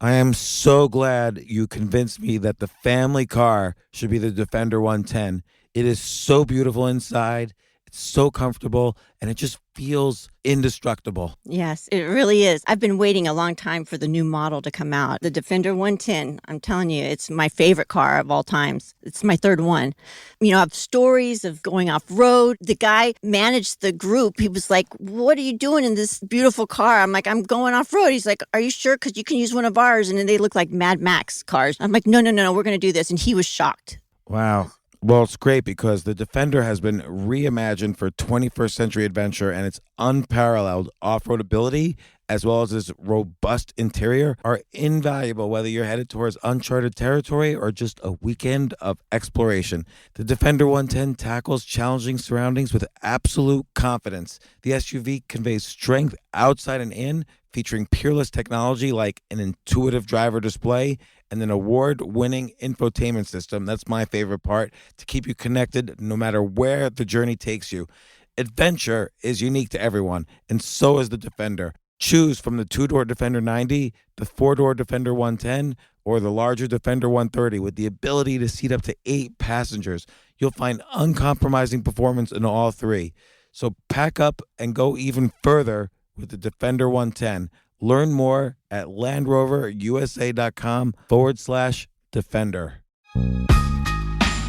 I am so glad you convinced me that the family car should be the Defender 110. It is so beautiful inside, it's so comfortable, and it just feels indestructible. Yes, it really is. I've been waiting a long time for the new model to come out. The Defender 110, I'm telling you, it's my favorite car of all times. It's my third one. You know, I have stories of going off road. The guy managed the group. He was like, "What are you doing in this beautiful car?" I'm like, "I'm going off road." He's like, "Are you sure? Because you can use one of ours." And then they look like Mad Max cars. I'm like, "No, no, no, no, we're going to do this." And he was shocked. Wow. Well, it's great because the Defender has been reimagined for 21st century adventure, and its unparalleled off-road ability as well as its robust interior are invaluable whether you're headed towards uncharted territory or just a weekend of exploration. The Defender 110 tackles challenging surroundings with absolute confidence. The SUV conveys strength outside and in, featuring peerless technology like an intuitive driver display and an award-winning infotainment system. That's my favorite part, to keep you connected no matter where the journey takes you. Adventure is unique to everyone, and so is the Defender. Choose from the two-door Defender 90, the four-door Defender 110, or the larger Defender 130 with the ability to seat up to 8 passengers. You'll find uncompromising performance in all three. So pack up and go even further with the Defender 110. Learn more at LandRoverUSA.com/Defender.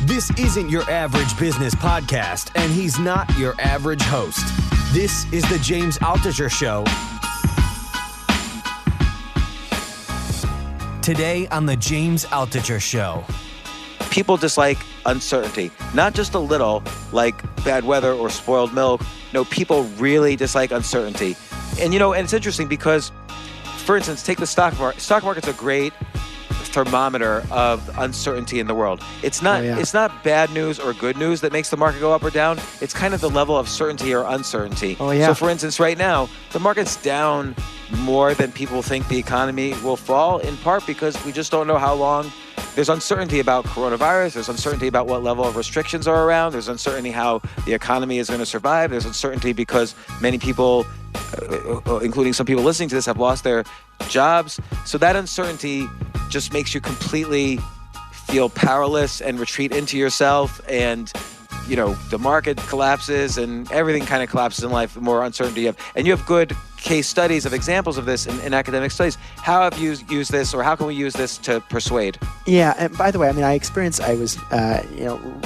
This isn't your average business podcast, and he's not your average host. This is the James Altucher Show. Today on the James Altucher Show. People dislike uncertainty, not just a little, like bad weather or spoiled milk. No, people really dislike uncertainty. And, and it's interesting because, for instance, take the stock market. Stock market's a great thermometer of uncertainty in the world. It's not It's not bad news or good news that makes the market go up or down. It's kind of the level of certainty or uncertainty. So, for instance, right now, the market's down more than people think the economy will fall, in part because we just don't know how long. There's uncertainty about coronavirus. There's uncertainty about what level of restrictions are around. There's uncertainty how the economy is going to survive. There's uncertainty because many people, including some people listening to this, have lost their jobs. So that uncertainty just makes you completely feel powerless and retreat into yourself. And, the market collapses and everything kind of collapses in life, the more uncertainty you have. And you have good case studies of examples of this in academic studies. How have you used this, or how can we use this to persuade? Yeah, and by the way, I was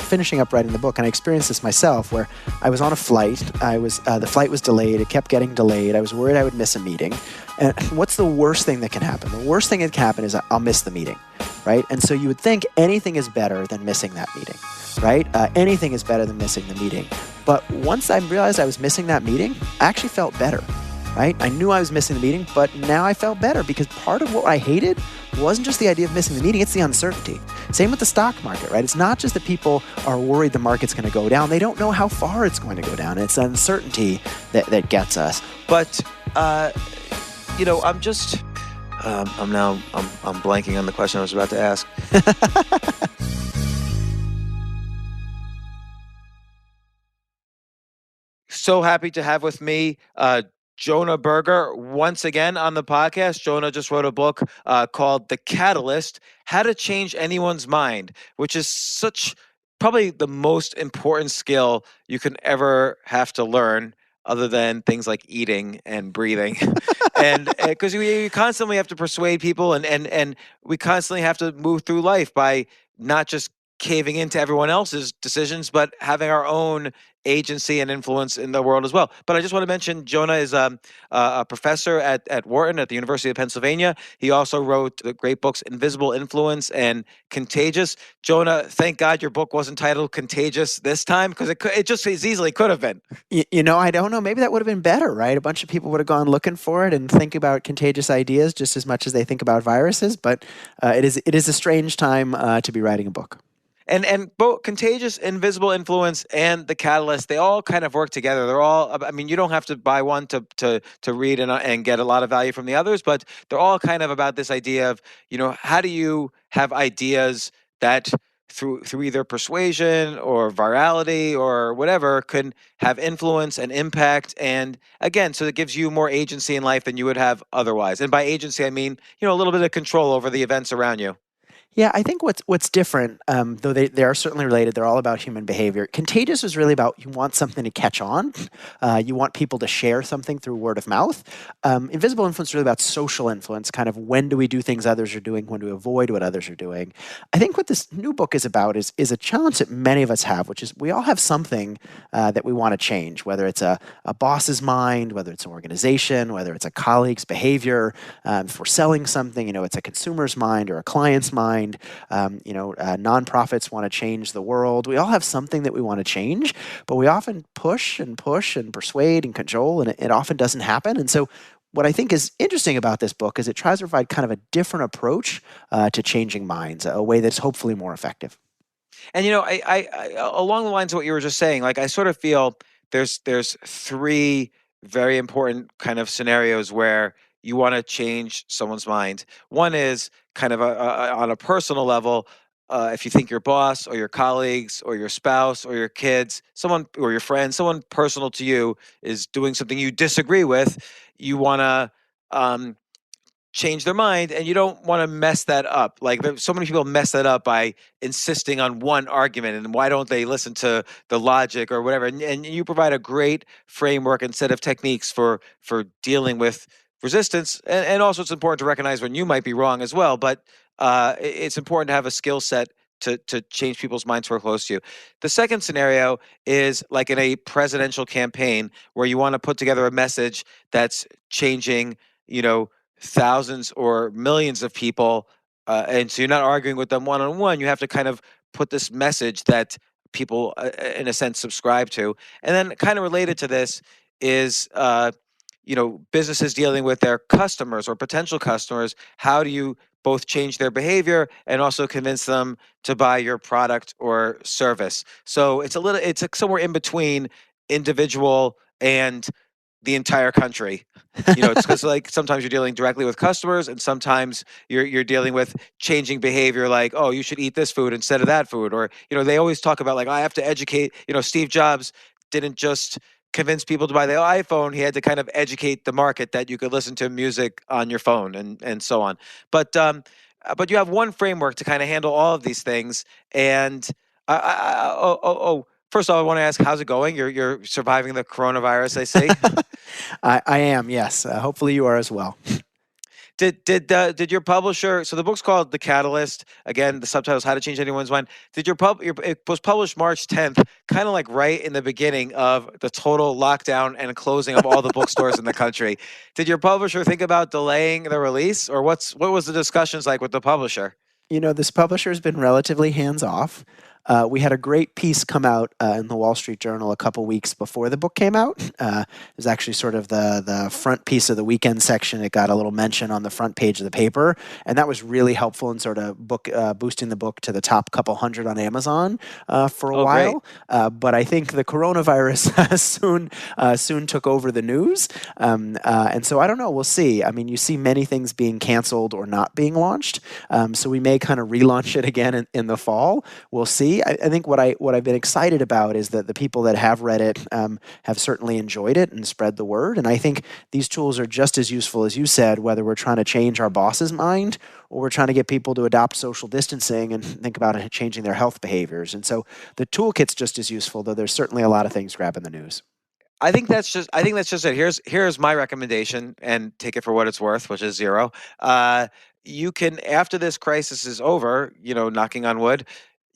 finishing up writing the book, and I experienced this myself, where I was on a flight. The flight was delayed. It kept getting delayed. I was worried I would miss a meeting. And what's the worst thing that can happen? The worst thing that can happen is I'll miss the meeting, right? And so you would think anything is better than missing that meeting, right? Anything is better than missing the meeting. But once I realized I was missing that meeting, I actually felt better. Right? I knew I was missing the meeting, but now I felt better because part of what I hated wasn't just the idea of missing the meeting, it's the uncertainty. Same with the stock market, right? It's not just that people are worried the market's going to go down. They don't know how far it's going to go down. It's uncertainty that gets us. But, I'm blanking on the question I was about to ask. So happy to have with me Jonah Berger once again on the podcast. Jonah just wrote a book called The Catalyst: How to Change Anyone's Mind, which is probably the most important skill you can ever have to learn, other than things like eating and breathing. And because we constantly have to persuade people, and we constantly have to move through life by not just caving into everyone else's decisions, but having our own agency and influence in the world as well. But I just want to mention Jonah is a professor at Wharton at the University of Pennsylvania. He also wrote the great books Invisible Influence and Contagious. Jonah, thank God your book wasn't titled Contagious this time, because it just as easily could have been. I don't know. Maybe that would have been better, right? A bunch of people would have gone looking for it and think about contagious ideas just as much as they think about viruses. But it is a strange time to be writing a book. And both Contagious, Invisible Influence, and The Catalyst, they all kind of work together. They're all, you don't have to buy one to read and get a lot of value from the others, but they're all kind of about this idea of, how do you have ideas that through either persuasion or virality or whatever, could have influence and impact. And again, so it gives you more agency in life than you would have otherwise. And by agency, I mean, a little bit of control over the events around you. Yeah, I think what's different, though they are certainly related, they're all about human behavior. Contagious is really about you want something to catch on. You want people to share something through word of mouth. Invisible influence is really about social influence, kind of when do we do things others are doing, when do we avoid what others are doing. I think what this new book is about is a challenge that many of us have, which is we all have something that we want to change, whether it's a boss's mind, whether it's an organization, whether it's a colleague's behavior. If we're selling something, it's a consumer's mind or a client's mind. Nonprofits want to change the world. We all have something that we want to change, but we often push and persuade and cajole, and it often doesn't happen. And so what I think is interesting about this book is it tries to provide kind of a different approach to changing minds, a way that's hopefully more effective. And I along the lines of what you were just saying, like I sort of feel there's three very important kind of scenarios where you want to change someone's mind. One is kind of on a personal level. If you think your boss or your colleagues or your spouse or your kids, someone or your friends, someone personal to you is doing something you disagree with, you want to change their mind, and you don't want to mess that up. Like so many people mess that up by insisting on one argument, and why don't they listen to the logic or whatever. And you provide a great framework and set of techniques for dealing with resistance. And also it's important to recognize when you might be wrong as well, but it's important to have a skill set to change people's minds who are close to you. The second scenario is like in a presidential campaign where you want to put together a message that's changing, thousands or millions of people, and so you're not arguing with them one-on-one. You have to kind of put this message that people, in a sense, subscribe to. And then kind of related to this is, businesses dealing with their customers or potential customers. How do you both change their behavior and also convince them to buy your product or service? So it's somewhere in between individual and the entire country. It's because like sometimes you're dealing directly with customers, and sometimes you're dealing with changing behavior, like, oh, you should eat this food instead of that food. Or they always talk about, like, I have to educate. Steve Jobs didn't just convince people to buy the iPhone. He had to kind of educate the market that you could listen to music on your phone and so on. But you have one framework to kind of handle all of these things. And first of all, I want to ask, how's it going? You're surviving the coronavirus, I see. I am, yes. Hopefully you are as well. Did your publisher? So the book's called The Catalyst. Again, the subtitle is How to Change Anyone's Mind. It was published March 10th, kind of like right in the beginning of the total lockdown and closing of all the bookstores in the country. Did your publisher think about delaying the release, or what was the discussions like with the publisher? This publisher has been relatively hands-off. We had a great piece come out in the Wall Street Journal a couple weeks before the book came out. It was actually sort of the front piece of the weekend section. It got a little mention on the front page of the paper, and that was really helpful in sort of boosting the book to the top couple hundred on Amazon for a while. But I think the coronavirus soon took over the news, and so I don't know. We'll see. I mean, you see many things being canceled or not being launched, so we may kind of relaunch it again in the fall. We'll see. I think what I've been excited about is that the people that have read it have certainly enjoyed it and spread the word. And I think these tools are just as useful as you said, whether we're trying to change our boss's mind or we're trying to get people to adopt social distancing and think about changing their health behaviors. And so the toolkit's just as useful, though there's certainly a lot of things grabbing the news. I think that's just it. Here's my recommendation, and take it for what it's worth, which is zero. You can, after this crisis is over, knocking on wood,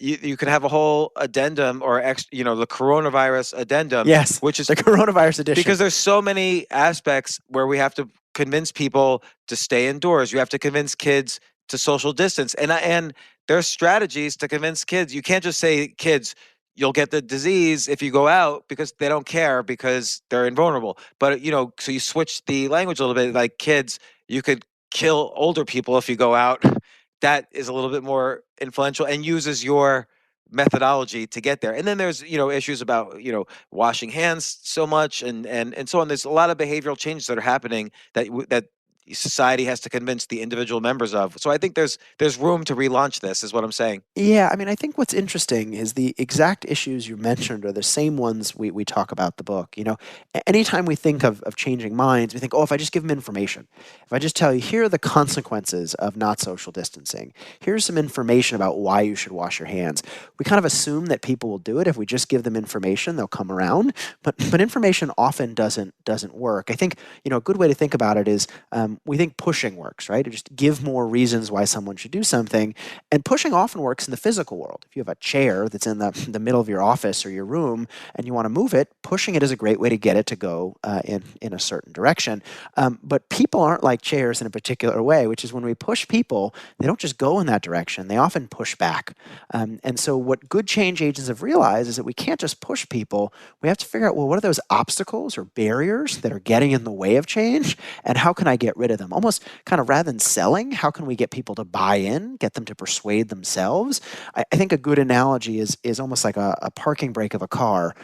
you can have a whole addendum or the coronavirus addendum. Yes, which is the coronavirus edition. Because there's so many aspects where we have to convince people to stay indoors. You have to convince kids to social distance, and there's strategies to convince kids. You can't just say, kids, you'll get the disease if you go out, because they don't care because they're invulnerable. But so you switch the language a little bit, like, kids, you could kill older people if you go out. That is a little bit more influential and uses your methodology to get there. And then there's, issues about, washing hands so much and so on. There's a lot of behavioral changes that are happening that society has to convince the individual members of. So I think there's room to relaunch this, is what I'm saying. Yeah, I mean, I think what's interesting is the exact issues you mentioned are the same ones we talk about in the book. Anytime we think of changing minds, we think, oh, if I just give them information, if I just tell you, here are the consequences of not social distancing, here's some information about why you should wash your hands. We kind of assume that people will do it. If we just give them information, they'll come around. But information often doesn't work. I think, a good way to think about it is we think pushing works, right? To just give more reasons why someone should do something. And pushing often works in the physical world. If you have a chair that's in the middle of your office or your room and you want to move it, pushing it is a great way to get it to go in a certain direction. But people aren't like chairs in a particular way, which is when we push people, they don't just go in that direction. They often push back. And so what good change agents have realized is that we can't just push people. We have to figure out, well, what are those obstacles or barriers that are getting in the way of change? And how can I get rid of them? Almost kind of rather than selling, how can we get people to buy in, get them to persuade themselves? I think a good analogy is almost like a parking brake of a car.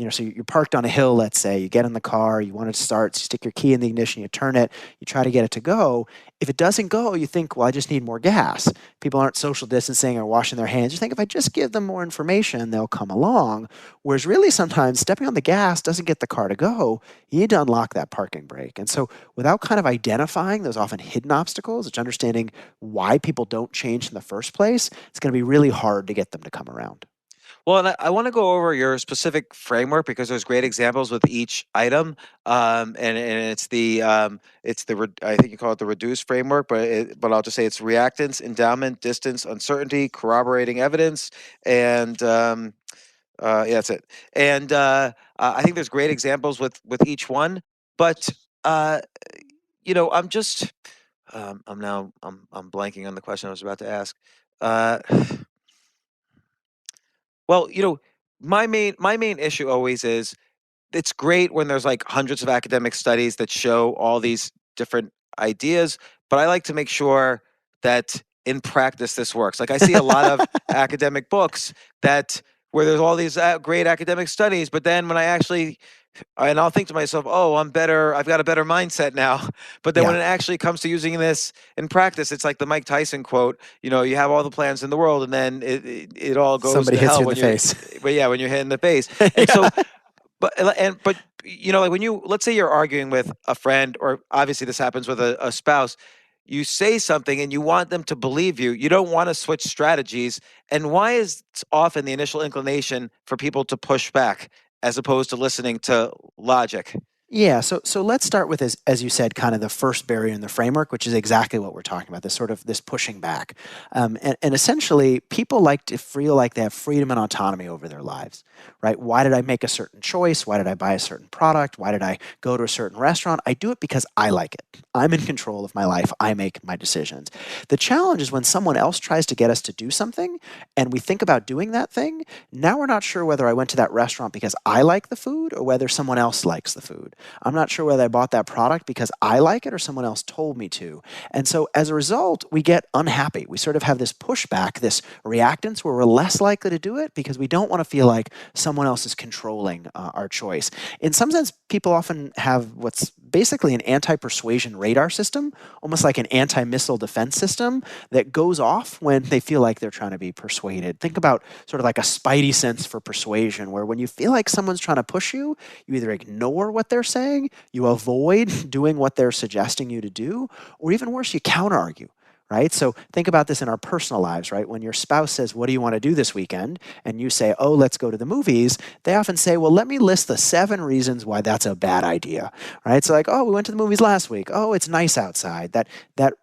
So you're parked on a hill, let's say, you get in the car, you want it to start, so you stick your key in the ignition, you turn it, you try to get it to go. If it doesn't go, you think, well, I just need more gas. People aren't social distancing or washing their hands. You think if I just give them more information, they'll come along. Whereas really sometimes stepping on the gas doesn't get the car to go. You need to unlock that parking brake. And so without kind of identifying those often hidden obstacles, it's understanding why people don't change in the first place, it's going to be really hard to get them to come around. Well, and I want to go over your specific framework because there's great examples with each item, and it's I think you call it the reduced framework, but I'll just say it's reactance, endowment, distance, uncertainty, corroborating evidence, and yeah, that's it. And I think there's great examples with each one, but I'm just I'm blanking on the question I was about to ask. Well, my main issue always is it's great when there's like hundreds of academic studies that show all these different ideas, but I like to make sure that in practice this works. Like I see a lot of academic books where there's all these great academic studies, but then when I'll think to myself, oh, I'm better, I've got a better mindset now. But then when it actually comes to using this in practice, it's like the Mike Tyson quote, you have all the plans in the world and then it all goes Somebody to hits hell you in when the face. But yeah, when you're hit in the face. And so, but like when let's say you're arguing with a friend, or obviously this happens with a spouse, you say something and you want them to believe you. You don't want to switch strategies. And why is often the initial inclination for people to push back as opposed to listening to logic? Yeah, so let's start with, as you said, kind of the first barrier in the framework, which is exactly what we're talking about, this pushing back. And essentially, people like to feel like they have freedom and autonomy over their lives, right? Why did I make a certain choice? Why did I buy a certain product? Why did I go to a certain restaurant? I do it because I like it. I'm in control of my life. I make my decisions. The challenge is when someone else tries to get us to do something and we think about doing that thing, now we're not sure whether I went to that restaurant because I like the food or whether someone else likes the food. I'm not sure whether I bought that product because I like it or someone else told me to. And so as a result, we get unhappy. We sort of have this pushback, this reactance where we're less likely to do it because we don't want to feel like someone else is controlling our choice. In some sense, people often have what's basically an anti-persuasion radar system, almost like an anti-missile defense system that goes off when they feel like they're trying to be persuaded. Think about sort of like a spidey sense for persuasion, where when you feel like someone's trying to push you, you either ignore what they're saying, you avoid doing what they're suggesting you to do, or even worse, you counter-argue. Right? So think about this in our personal lives, right? When your spouse says, what do you want to do this weekend? And you say, oh, let's go to the movies. They often say, well, let me list the 7 reasons why that's a bad idea, right? So like, oh, we went to the movies last week. Oh, it's nice outside. That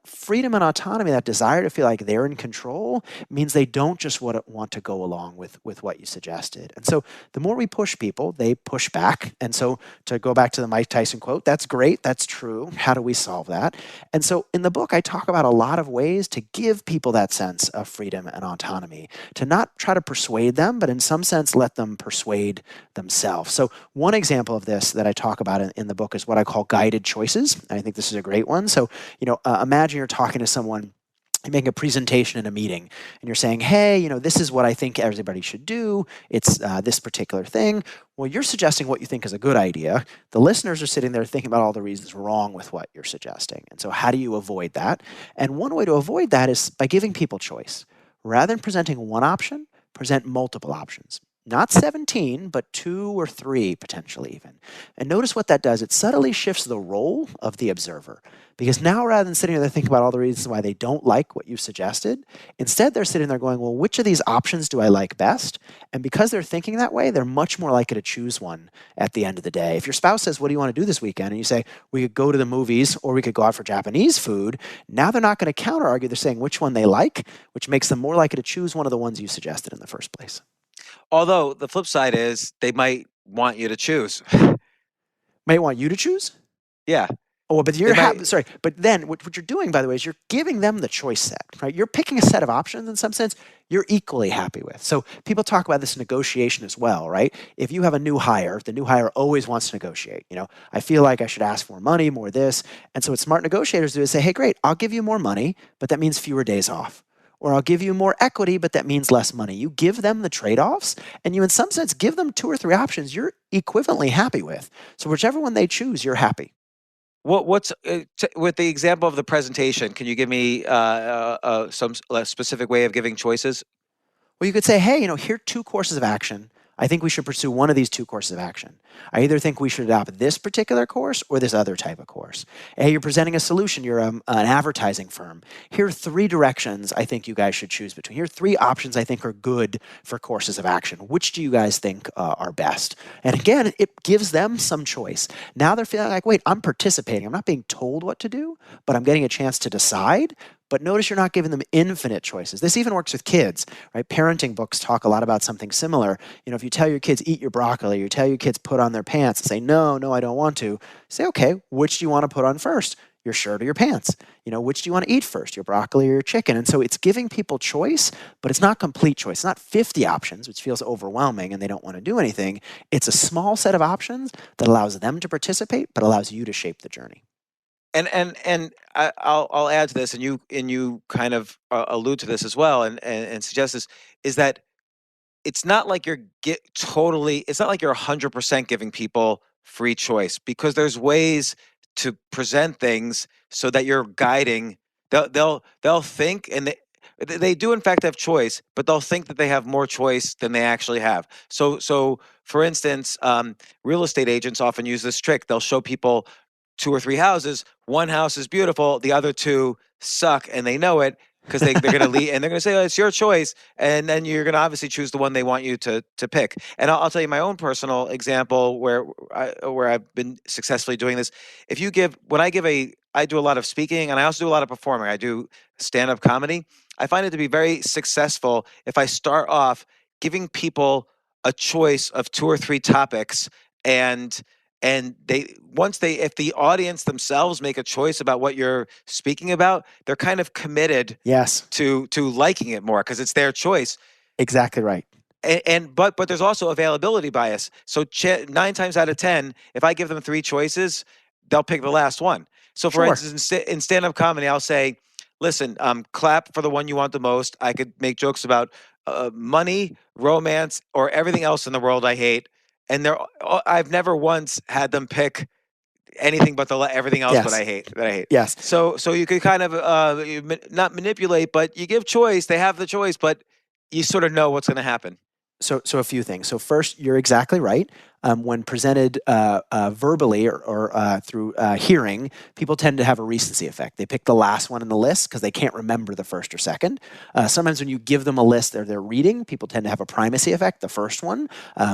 freedom and autonomy, that desire to feel like they're in control means they don't just want to go along with what you suggested. And so the more we push people, they push back. And so to go back to the Mike Tyson quote, that's great. That's true. How do we solve that? And so in the book, I talk about a lot of ways to give people that sense of freedom and autonomy, to not try to persuade them, but in some sense let them persuade themselves. So one example of this that I talk about in the book is what I call guided choices. And I think this is a great one. So, imagine you're talking to someone you're making a presentation in a meeting and you're saying, hey, this is what I think everybody should do. It's this particular thing. Well, you're suggesting what you think is a good idea. The listeners are sitting there thinking about all the reasons wrong with what you're suggesting. And so how do you avoid that? And one way to avoid that is by giving people choice. Rather than presenting one option, present multiple options. Not 17, but 2 or 3 potentially even. And notice what that does. It subtly shifts the role of the observer. Because now rather than sitting there thinking about all the reasons why they don't like what you suggested, instead they're sitting there going, well, which of these options do I like best? And because they're thinking that way, they're much more likely to choose one at the end of the day. If your spouse says, what do you want to do this weekend? And you say, we could go to the movies or we could go out for Japanese food. Now they're not going to counter argue. They're saying which one they like, which makes them more likely to choose one of the ones you suggested in the first place. Although the flip side is they might want you to choose. May want you to choose? Yeah. Oh, but you're might- sorry. But then what you're doing, by the way, is you're giving them the choice set, right? You're picking a set of options in some sense you're equally happy with. So people talk about this negotiation as well, right? If you have a new hire, the new hire always wants to negotiate. I feel like I should ask for more money, more this. And so what smart negotiators do is say, hey, great, I'll give you more money, but that means fewer days off. Or I'll give you more equity, but that means less money. You give them the trade-offs, and you in some sense give them 2 or 3 options you're equivalently happy with. So whichever one they choose, you're happy. What's with the example of the presentation? Can you give me some specific way of giving choices? Well, you could say, hey, here are 2 courses of action. I think we should pursue one of these 2 courses of action. I either think we should adopt this particular course or this other type of course. Hey, you're presenting a solution. You're an advertising firm. Here are 3 directions I think you guys should choose between. Here are 3 options I think are good for courses of action. Which do you guys think are best? And again, it gives them some choice. Now they're feeling like, wait, I'm participating. I'm not being told what to do, but I'm getting a chance to decide. But notice you're not giving them infinite choices. This even works with kids, right? Parenting books talk a lot about something similar. If you tell your kids, eat your broccoli, you tell your kids, put on their pants, and say, no, I don't want to. Say, okay, which do you want to put on first? Your shirt or your pants? Which do you want to eat first? Your broccoli or your chicken? And so it's giving people choice, but it's not complete choice. It's not 50 options, which feels overwhelming and they don't want to do anything. It's a small set of options that allows them to participate, but allows you to shape the journey. And I'll add to this, and you kind of allude to this as well, and suggest this is that it's not like you're it's not like you're 100% giving people free choice, because there's ways to present things so that you're guiding. They'll think, and they do in fact have choice, but they'll think that they have more choice than they actually have. So for instance, real estate agents often use this trick. They'll show people 2 or 3 houses. One house is beautiful, the other 2 suck, and they know it because they're going to leave, and they're going to say, oh, it's your choice, and then you're going to obviously choose the one they want you to pick. And I'll tell you my own personal example where I've been successfully doing this. I do a lot of speaking, and I also do a lot of performing. I do stand-up comedy. I find it to be very successful if I start off giving people a choice of 2 or 3 topics, and if the audience themselves make a choice about what you're speaking about, they're kind of committed to liking it more because it's their choice. Exactly right. But there's also availability bias. So 9 times out of 10, if I give them 3 choices, they'll pick the last one. So for instance, in stand-up comedy, I'll say, listen, clap for the one you want the most. I could make jokes about money, romance, or everything else in the world I hate. And I've never once had them pick anything but everything else that I hate. Yes. So you could kind of not manipulate, but you give choice. They have the choice, but you sort of know what's going to happen. So a few things. So first, you're exactly right. When presented verbally or through hearing, people tend to have a recency effect. They pick the last one in the list because they can't remember the first or second. Sometimes when you give them a list they're reading, people tend to have a primacy effect, the first one,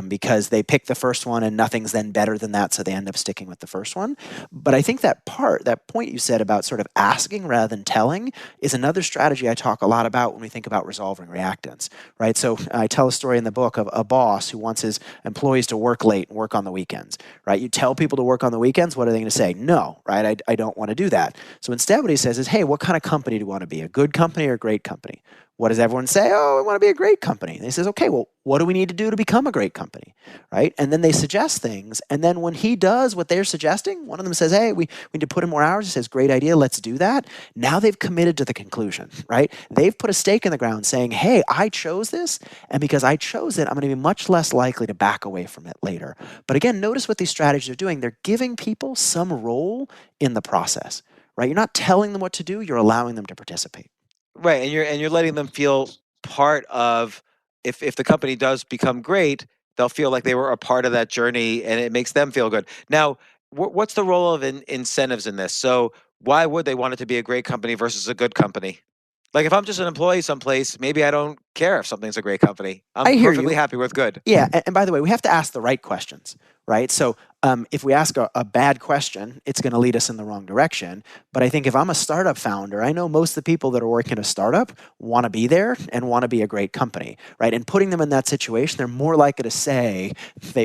because they pick the first one and nothing's then better than that, so they end up sticking with the first one. But I think that point you said about sort of asking rather than telling is another strategy I talk a lot about when we think about resolving reactants, right? So I tell a story in the book of a boss who wants his employees to work late and work on the weekends, right? You tell people to work on the weekends, what are they going to say? No, right? I don't want to do that. So instead what he says is, hey, what kind of company do you want to be? A good company or a great company? What does everyone say? Oh, I want to be a great company. And he says, okay, well, what do we need to do to become a great company, right? And then they suggest things. And then when he does what they're suggesting, one of them says, hey, we need to put in more hours. He says, great idea, let's do that. Now they've committed to the conclusion, right? They've put a stake in the ground saying, hey, I chose this, and because I chose it, I'm going to be much less likely to back away from it later. But again, notice what these strategies are doing. They're giving people some role in the process, right? You're not telling them what to do, you're allowing them to participate. Right, and you're letting them feel part of, if the company does become great, they'll feel like they were a part of that journey, and it makes them feel good. Now, what's the role of incentives in this? So why would they want it to be a great company versus a good company? Like if I'm just an employee someplace, maybe I don't care if something's a great company. I'm I hear perfectly you. happy with good. Yeah, and by the way, we have to ask the right questions, right? So if we ask a bad question, it's going to lead us in the wrong direction. But I think if I'm a startup founder, I know most of the people that are working in a startup want to be there and want to be a great company, right? And putting them in that situation, they're more likely to say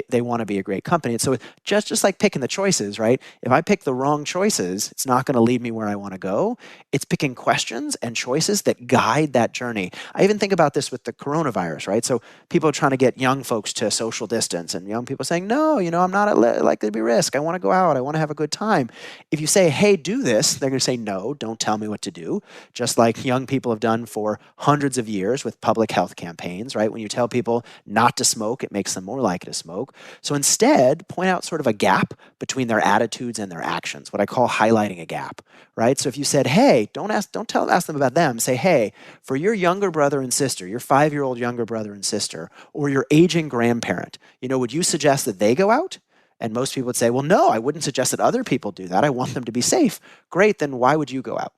they want to be a great company. And so just like picking the choices, right? If I pick the wrong choices, it's not going to lead me where I want to go. It's picking questions and choices that guide that journey. I even think about this with the coronavirus, right? So people are trying to get young folks to social distance, and young people saying, no, I'm not likely to be risk. I want to go out. I want to have a good time. If you say, hey, do this, they're going to say, no, don't tell me what to do. Just like young people have done for hundreds of years with public health campaigns, right? When you tell people not to smoke, it makes them more likely to smoke. So instead, point out sort of a gap between their attitudes and their actions, what I call highlighting a gap, right? So if you said, hey, ask them about them. Say, hey, for your younger brother and sister, your 5-year-old younger brother and sister, or your aging grandparent, would you suggest that they go out? And most people would say, well, no, I wouldn't suggest that other people do that. I want them to be safe. Great, then why would you go out?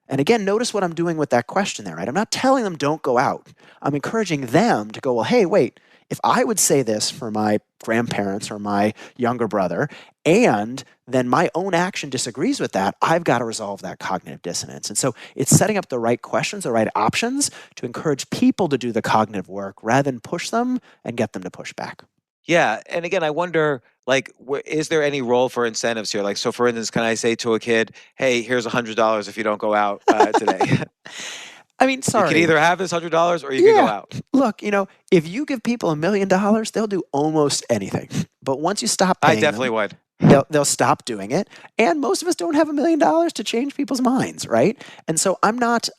And again, notice what I'm doing with that question there, right? I'm not telling them don't go out. I'm encouraging them to go, well, hey, wait, if I would say this for my grandparents or my younger brother, and then my own action disagrees with that, I've got to resolve that cognitive dissonance. And so it's setting up the right questions, the right options to encourage people to do the cognitive work rather than push them and get them to push back. Yeah, and again, I wonder, like, is there any role for incentives here? Like, so for instance, can I say to a kid, "Hey, here's $100 if you don't go out today"? I mean, You sorry. can either have this $100 or you can go out. Look, if you give people $1 million, they'll do almost anything. But once you stop paying I definitely them, would. they'll stop doing it. And most of us don't have $1 million to change people's minds, right? And so I'm not,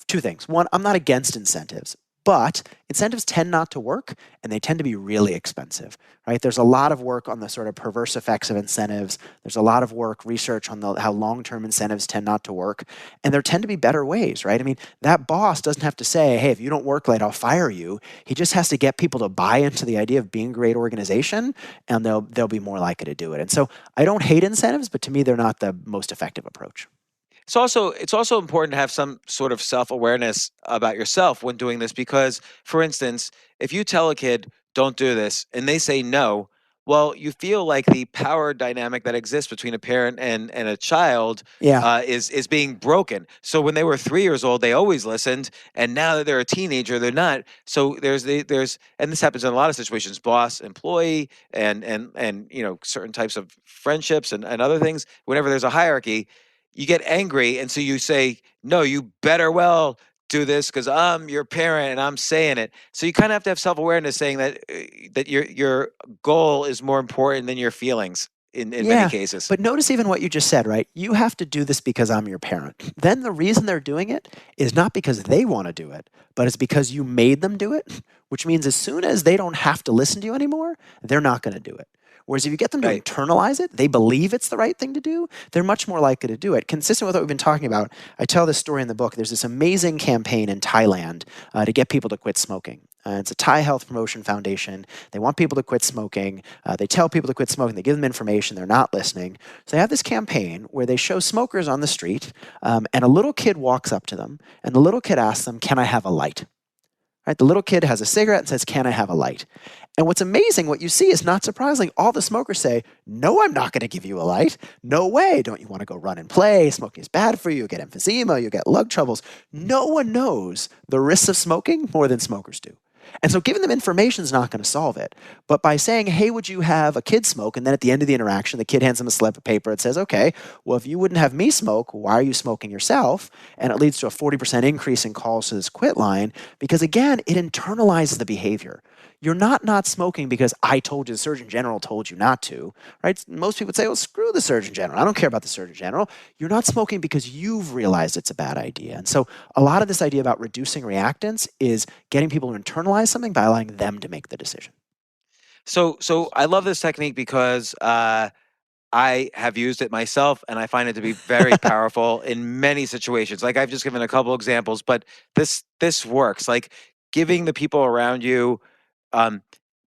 two things. One, I'm not against incentives. But incentives tend not to work, and they tend to be really expensive, right? There's a lot of work on the sort of perverse effects of incentives. There's a lot of research on how long-term incentives tend not to work. And there tend to be better ways, right? I mean, that boss doesn't have to say, hey, if you don't work late, I'll fire you. He just has to get people to buy into the idea of being a great organization, and they'll be more likely to do it. And so I don't hate incentives, but to me, they're not the most effective approach. It's also important to have some sort of self-awareness about yourself when doing this, because, for instance, if you tell a kid, don't do this, and they say no, well, you feel like the power dynamic that exists between a parent and a child Yeah. is being broken. So when they were 3 years old, they always listened, and now that they're a teenager, they're not. So there's and this happens in a lot of situations, boss, employee, and certain types of friendships and other things. Whenever there's a hierarchy, you get angry, and so you say, no, you better well do this because I'm your parent and I'm saying it. So you kind of have to have self-awareness, saying that your goal is more important than your feelings in many cases. But notice even what you just said, right? You have to do this because I'm your parent. Then the reason they're doing it is not because they want to do it, but it's because you made them do it, which means as soon as they don't have to listen to you anymore, they're not going to do it. Whereas if you get them to internalize it, they believe it's the right thing to do, they're much more likely to do it. Consistent with what we've been talking about, I tell this story in the book. There's this amazing campaign in Thailand to get people to quit smoking. It's a Thai health promotion foundation. They want people to quit smoking. They tell people to quit smoking. They give them information. They're not listening. So they have this campaign where they show smokers on the street, and a little kid walks up to them, and the little kid asks them, can I have a light? Right? The little kid has a cigarette and says, can I have a light? And what's amazing, what you see is not surprising. All the smokers say, no, I'm not going to give you a light. No way. Don't you want to go run and play? Smoking is bad for you. You get emphysema. You get lung troubles. No one knows the risks of smoking more than smokers do. And so giving them information is not going to solve it. But by saying, hey, would you have a kid smoke? And then at the end of the interaction, the kid hands them a slip of paper. It says, okay, well, if you wouldn't have me smoke, why are you smoking yourself? And it leads to a 40% increase in calls to this quit line because, again, it internalizes the behavior. You're not smoking because I told you, the Surgeon General told you not to, right? Most people would say, well, screw the Surgeon General. I don't care about the Surgeon General. You're not smoking because you've realized it's a bad idea. And so a lot of this idea about reducing reactance is getting people to internalize something by allowing them to make the decision. So I love this technique because I have used it myself, and I find it to be very powerful in many situations. Like I've just given a couple examples, but this works. Like giving the people around you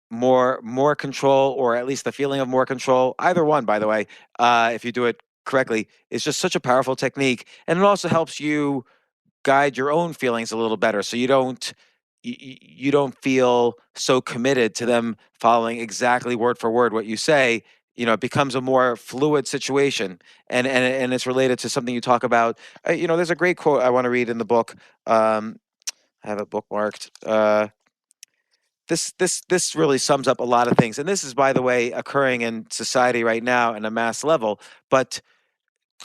more control, or at least the feeling of more control. Either one, by the way, if you do it correctly, is just such a powerful technique, and it also helps you guide your own feelings a little better, so you don't feel so committed to them following exactly word for word what you say. It becomes a more fluid situation, and it's related to something you talk about. There's a great quote I want to read in the book. I have it bookmarked. This really sums up a lot of things, and this is, by the way, occurring in society right now in a mass level. But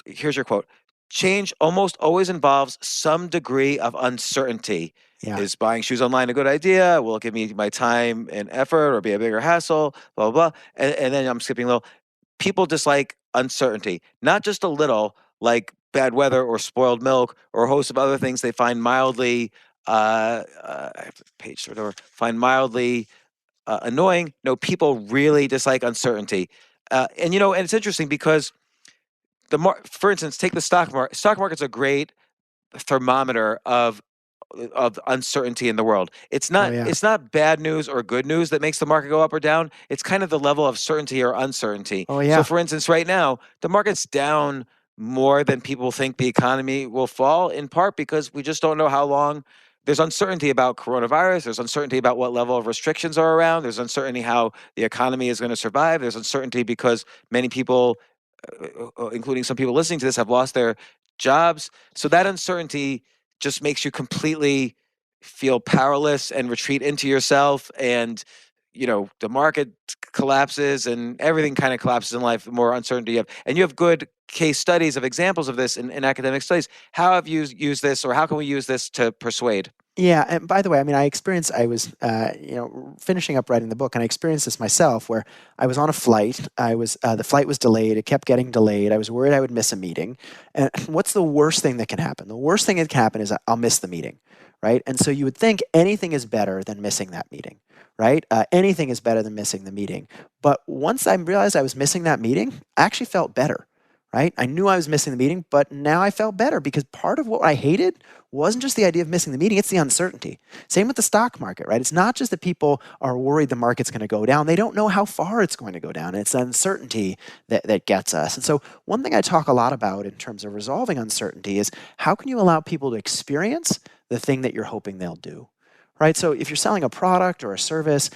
here's your quote: "Change almost always involves some degree of uncertainty. Yeah. Is buying shoes online a good idea? Will it give me my time and effort, or be a bigger hassle? Blah blah blah." And then I'm skipping a little. People dislike uncertainty, not just a little, like bad weather or spoiled milk or a host of other things they find mildly. I have to page through it over. Find mildly annoying. No, people really dislike uncertainty, and it's interesting because for instance, take the stock market. Stock market's a great thermometer of uncertainty in the world. It's Oh, not yeah. it's not bad news or good news that makes the market go up or down. It's kind of the level of certainty or uncertainty. Oh, So yeah. for instance, right now, the market's down more than people think the economy will fall, in part because we just don't know how long. There's uncertainty about coronavirus. There's uncertainty about what level of restrictions are around. There's uncertainty how the economy is going to survive. There's uncertainty because many people, including some people listening to this, have lost their jobs. So that uncertainty just makes you completely feel powerless and retreat into yourself. And, the market collapses and everything kind of collapses in life, the more uncertainty you have. And you have good case studies of examples of this in academic studies. How have you used this, or how can we use this to persuade? Yeah, and by the way, I mean, I was, finishing up writing the book, and I experienced this myself, where I was on a flight. The flight was delayed. It kept getting delayed. I was worried I would miss a meeting. And what's the worst thing that can happen? The worst thing that can happen is I'll miss the meeting, right? And so you would think anything is better than missing that meeting, right? Anything is better than missing the meeting. But once I realized I was missing that meeting, I actually felt better. Right? I knew I was missing the meeting, but now I felt better because part of what I hated wasn't just the idea of missing the meeting, it's the uncertainty. Same with the stock market, right? It's not just that people are worried the market's going to go down. They don't know how far it's going to go down. It's the uncertainty that gets us. And so one thing I talk a lot about in terms of resolving uncertainty is how can you allow people to experience the thing that you're hoping they'll do? Right? So if you're selling a product or a service,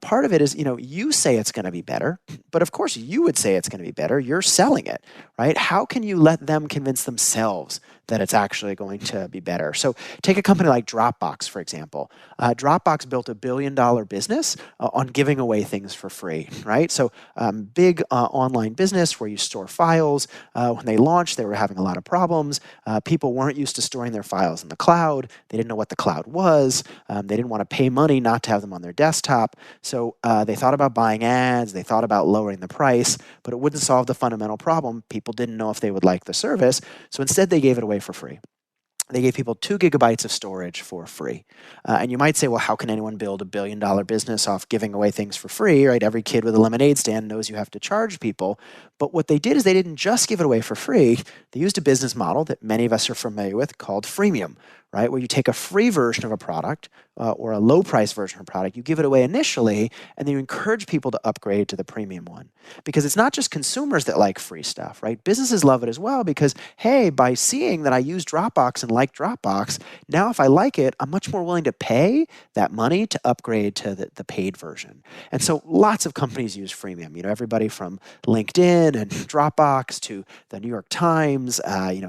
part of it is, you say it's going to be better, but of course you would say it's going to be better. You're selling it, right? How can you let them convince themselves that it's actually going to be better? So take a company like Dropbox, for example. Dropbox built a $1 billion business on giving away things for free, right? So big online business where you store files. When they launched, they were having a lot of problems. People weren't used to storing their files in the cloud. They didn't know what the cloud was. They didn't want to pay money not to have them on their desktop. So they thought about buying ads. They thought about lowering the price, but it wouldn't solve the fundamental problem. People didn't know if they would like the service. So instead, they gave it away for free. They gave people 2 gigabytes of storage for free. And you might say, well, how can anyone build a $1 billion business off giving away things for free, right? Every kid with a lemonade stand knows you have to charge people. But what they did is they didn't just give it away for free. They used a business model that many of us are familiar with called freemium, right? Where you take a free version of a product or a low price version of a product, you give it away initially, and then you encourage people to upgrade to the premium one. Because it's not just consumers that like free stuff, right? Businesses love it as well because, hey, by seeing that I use Dropbox and like Dropbox, now if I like it, I'm much more willing to pay that money to upgrade to the paid version. And so lots of companies use freemium. Everybody from LinkedIn and Dropbox to the New York Times.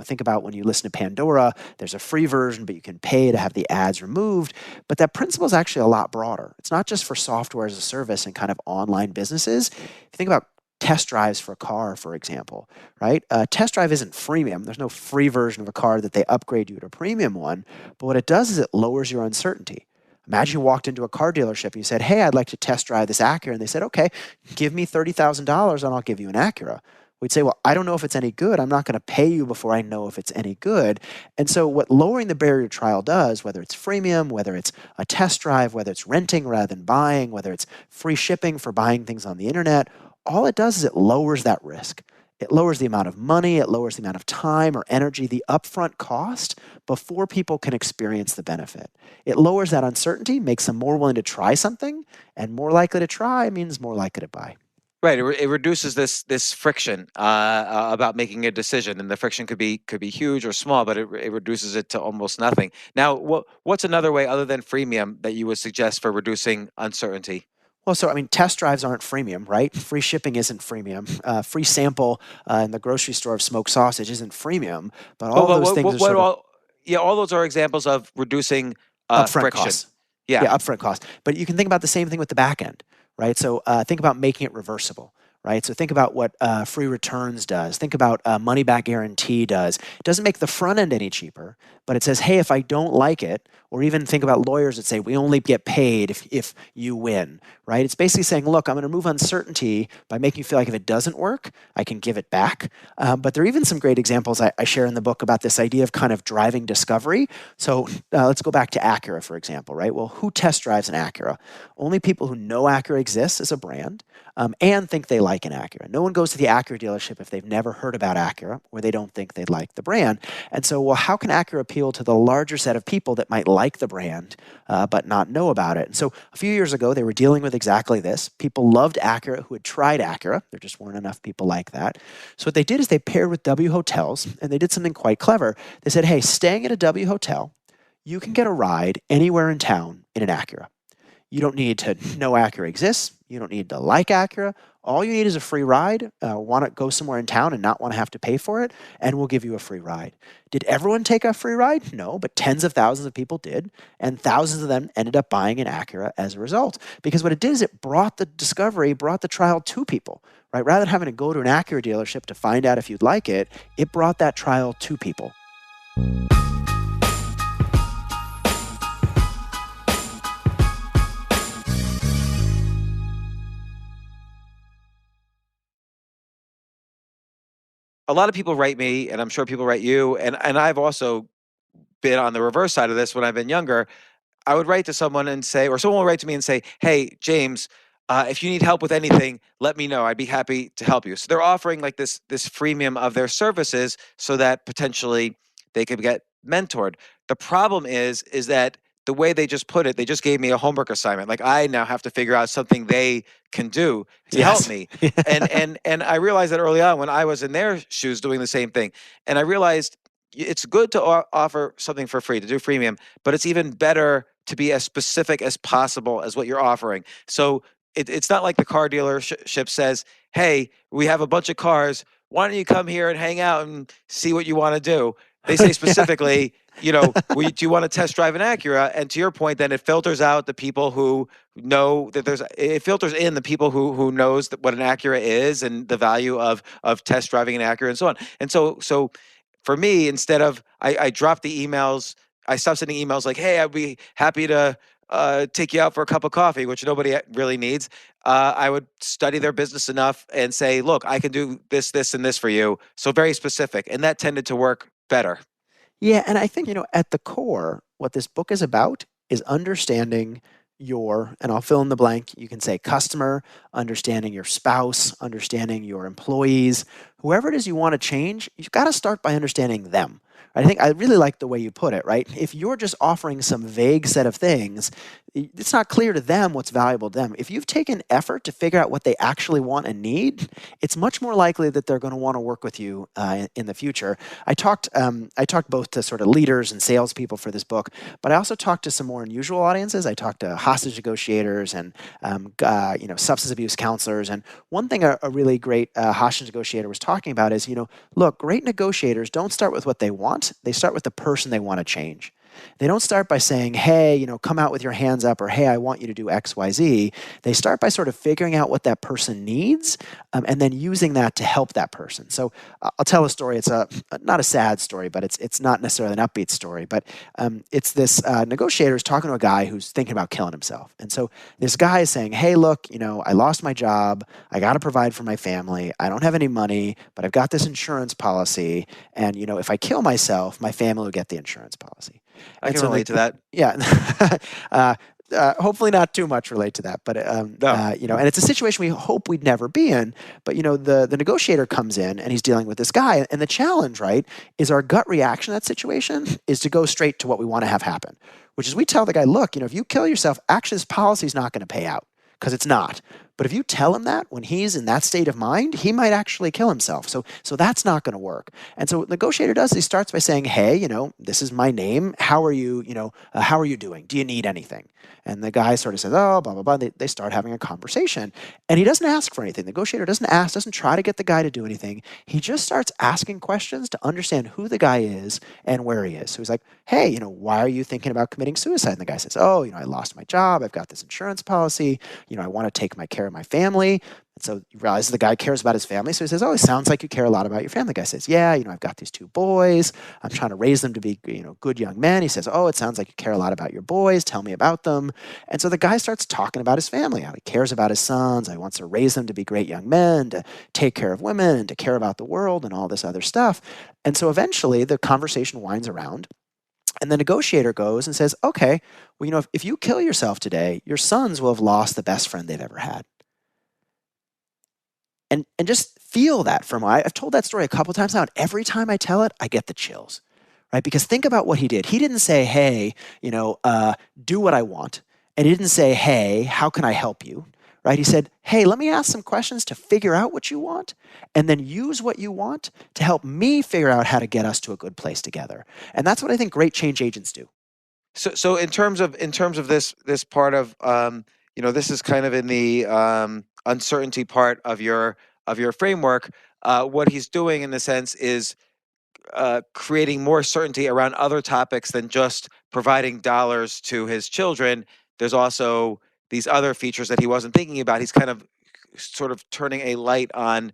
Think about when you listen to Pandora, there's a free version, but but you can pay to have the ads removed. But that principle is actually a lot broader. It's not just for software as a service and kind of online businesses. If you think about test drives for a car, for example, right? A test drive isn't freemium. There's no free version of a car that they upgrade you to a premium one. But what it does is it lowers your uncertainty. Imagine you walked into a car dealership and you said, hey, I'd like to test drive this Acura. And they said, okay, give me $30,000 and I'll give you an Acura. We'd say, well, I don't know if it's any good. I'm not going to pay you before I know if it's any good. And so what lowering the barrier to trial does, whether it's freemium, whether it's a test drive, whether it's renting rather than buying, whether it's free shipping for buying things on the internet, all it does is it lowers that risk. It lowers the amount of money, it lowers the amount of time or energy, the upfront cost before people can experience the benefit. It lowers that uncertainty, makes them more willing to try something, and more likely to try means more likely to buy. Right. It reduces this friction about making a decision, and the friction could be huge or small, but it reduces it to almost nothing. Now, what's another way other than freemium that you would suggest for reducing uncertainty? Well, so I mean, test drives aren't freemium, right? Free shipping isn't freemium. Free sample in the grocery store of smoked sausage isn't freemium. But all those things are sort of all those are examples of reducing upfront friction. costs. Yeah, upfront costs. But you can think about the same thing with the back end, right? So think about making it reversible. Right? So think about what free returns does. Think about money back guarantee does. It doesn't make the front end any cheaper, but it says, hey, if I don't like it, or even think about lawyers that say we only get paid if you win, right? It's basically saying, look, I'm going to remove uncertainty by making you feel like if it doesn't work, I can give it back. But there are even some great examples I share in the book about this idea of kind of driving discovery. So let's go back to Acura, for example, right? Well, who test drives an Acura? Only people who know Acura exists as a brand and think they like an Acura. No one goes to the Acura dealership if they've never heard about Acura or they don't think they'd like the brand. And so, well, how can Acura appeal to the larger set of people that might like the brand but not know about it? And so a few years ago, they were dealing with exactly this. People loved Acura who had tried Acura. There just weren't enough people like that. So what they did is they paired with W Hotels, and they did something quite clever. They said, hey, staying at a W Hotel, you can get a ride anywhere in town in an Acura. You don't need to know Acura exists. You don't need to like Acura. All you need is a free ride, want to go somewhere in town and not want to have to pay for it, and we'll give you a free ride. Did everyone take a free ride? No, but tens of thousands of people did, and thousands of them ended up buying an Acura as a result. Because what it did is it brought the discovery, brought the trial to people, right? Rather than having to go to an Acura dealership to find out if you'd like it, it brought that trial to people. A lot of people write me, and I'm sure people write you, and I've also been on the reverse side of this when I've been younger. I would write to someone and say, or someone will write to me and say, hey, James, if you need help with anything, let me know. I'd be happy to help you. So they're offering like this freemium of their services so that potentially they could get mentored. The problem is that the way they just put it, they just gave me a homework assignment. Like I now have to figure out something they can do to help me. And I realized that early on when I was in their shoes doing the same thing. And I realized it's good to offer something for free, to do freemium, but it's even better to be as specific as possible as what you're offering. So it's not like the car dealership says, hey, we have a bunch of cars. Why don't you come here and hang out and see what you want to do? They say specifically, do you want to test drive an Acura? And to your point, then it filters out the people who know that it filters in the people who knows what an Acura is and the value of test driving an Acura and so on. And so for me, instead of, I dropped the emails, I stopped sending emails like, hey, I'd be happy to take you out for a cup of coffee, which nobody really needs. I would study their business enough and say, look, I can do this, this, and this for you. So very specific. And that tended to work better. Yeah, and I think, at the core, what this book is about is understanding and I'll fill in the blank, you can say customer, understanding your spouse, understanding your employees, whoever it is you want to change, you've got to start by understanding them. I think I really like the way you put it, right? If you're just offering some vague set of things, it's not clear to them what's valuable to them. If you've taken effort to figure out what they actually want and need, it's much more likely that they're going to want to work with you in the future. I talked both to sort of leaders and salespeople for this book, but I also talked to some more unusual audiences. I talked to hostage negotiators and substance abuse counselors. And one thing a really great hostage negotiator was talking about is, look, great negotiators don't start with what they want. They start with the person they want to change. They don't start by saying, hey, come out with your hands up, or hey, I want you to do X, Y, Z. They start by sort of figuring out what that person needs, and then using that to help that person. So I'll tell a story. It's not a sad story, but it's not necessarily an upbeat story. But it's this negotiator is talking to a guy who's thinking about killing himself. And so this guy is saying, hey, look, I lost my job. I got to provide for my family. I don't have any money, but I've got this insurance policy. And, if I kill myself, my family will get the insurance policy. I can relate to that. Yeah. Hopefully not too much relate to that, but and it's a situation we hope we'd never be in. But the negotiator comes in and he's dealing with this guy, and the challenge, right, is our gut reaction to that situation is to go straight to what we want to have happen, which is we tell the guy, look, if you kill yourself, actually this policy is not going to pay out, because it's not. But if you tell him that when he's in that state of mind, he might actually kill himself. So that's not going to work. And so what the negotiator does is he starts by saying, hey, this is my name. How are you, how are you doing? Do you need anything? And the guy sort of says, oh, blah, blah, blah. They start having a conversation. And he doesn't ask for anything. The negotiator doesn't try to get the guy to do anything. He just starts asking questions to understand who the guy is and where he is. So he's like, hey, why are you thinking about committing suicide? And the guy says, oh, I lost my job. I've got this insurance policy. I want to take care of my family. And so you realize the guy cares about his family. So he says, oh, it sounds like you care a lot about your family. The guy says, yeah, I've got these 2 boys. I'm trying to raise them to be, good young men. He says, oh, it sounds like you care a lot about your boys. Tell me about them. And so the guy starts talking about his family, how he cares about his sons. He wants to raise them to be great young men, to take care of women, and to care about the world and all this other stuff. And so eventually the conversation winds around. And the negotiator goes and says, okay, well, if you kill yourself today, your sons will have lost the best friend they've ever had. And just feel that for a moment. I've told that story a couple times now, and every time I tell it, I get the chills, right? Because think about what he did. He didn't say, hey, do what I want. And he didn't say, hey, how can I help you? Right? He said, hey, let me ask some questions to figure out what you want, and then use what you want to help me figure out how to get us to a good place together. And that's what I think great change agents do. So in terms of this part of this is kind of in the uncertainty part of your framework. What he's doing in a sense is creating more certainty around other topics than just providing dollars to his children. There's also these other features that he wasn't thinking about. He's kind of sort of turning a light on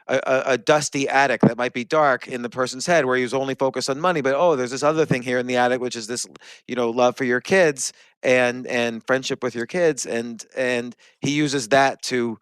a dusty attic that might be dark in the person's head, where he was only focused on money, but there's this other thing here in the attic, which is this love for your kids and friendship with your kids, and he uses that to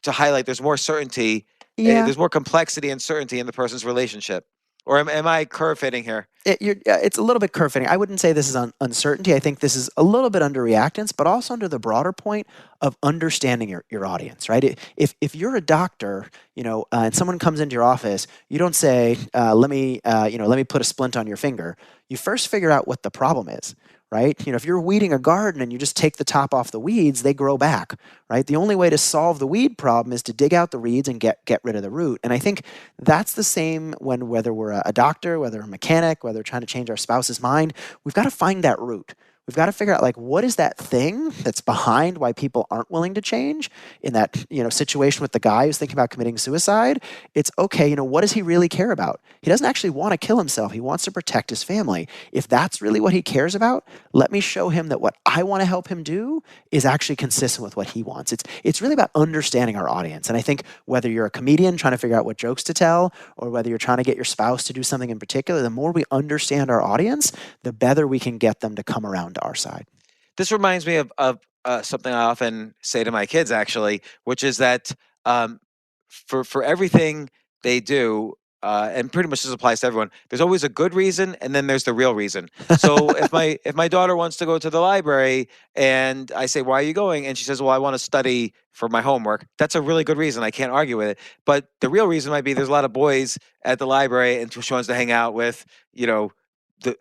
highlight there's more certainty. Yeah. There's more complexity and certainty in the person's relationship. Or am I curve fitting here? It's a little bit curve fitting. I wouldn't say this is uncertainty. I think this is a little bit under reactance, but also under the broader point of understanding your audience, right? If you're a doctor, and someone comes into your office, you don't say, let me put a splint on your finger. You first figure out what the problem is. Right? If you're weeding a garden and you just take the top off the weeds, they grow back, right? The only way to solve the weed problem is to dig out the weeds and get rid of the root. And I think that's the same whether we're a doctor, whether a mechanic, whether we're trying to change our spouse's mind, we've got to find that root. We've got to figure out, what is that thing that's behind why people aren't willing to change? In that, situation with the guy who's thinking about committing suicide, it's okay, what does he really care about? He doesn't actually want to kill himself. He wants to protect his family. If that's really what he cares about, let me show him that what I want to help him do is actually consistent with what he wants. It's really about understanding our audience. And I think whether you're a comedian trying to figure out what jokes to tell, or whether you're trying to get your spouse to do something in particular, the more we understand our audience, the better we can get them to come around to our side. This reminds me of something I often say to my kids, actually, which is that for everything they do, and pretty much this applies to everyone, there's always a good reason, and then there's the real reason. So if my daughter wants to go to the library, and I say, why are you going? And she says, well, I want to study for my homework. That's a really good reason. I can't argue with it. But the real reason might be there's a lot of boys at the library, and she wants to hang out with,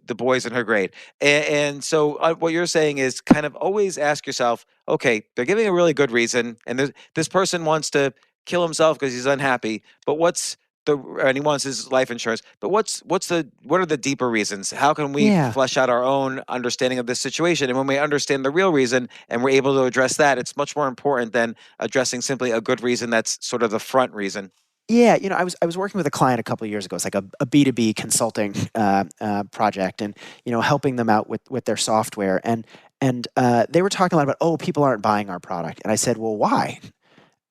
the boys in her grade. And so what you're saying is kind of always ask yourself, okay, they're giving a really good reason, and this person wants to kill himself because he's unhappy, but and he wants his life insurance, but what are the deeper reasons? How can we flesh out our own understanding of this situation? And when we understand the real reason and we're able to address that, it's much more important than addressing simply a good reason that's sort of the front reason. Yeah, I was working with a client a couple of years ago. It's like a B2B consulting project, and helping them out with their software, and they were talking a lot about, oh, people aren't buying our product, and I said, well, why?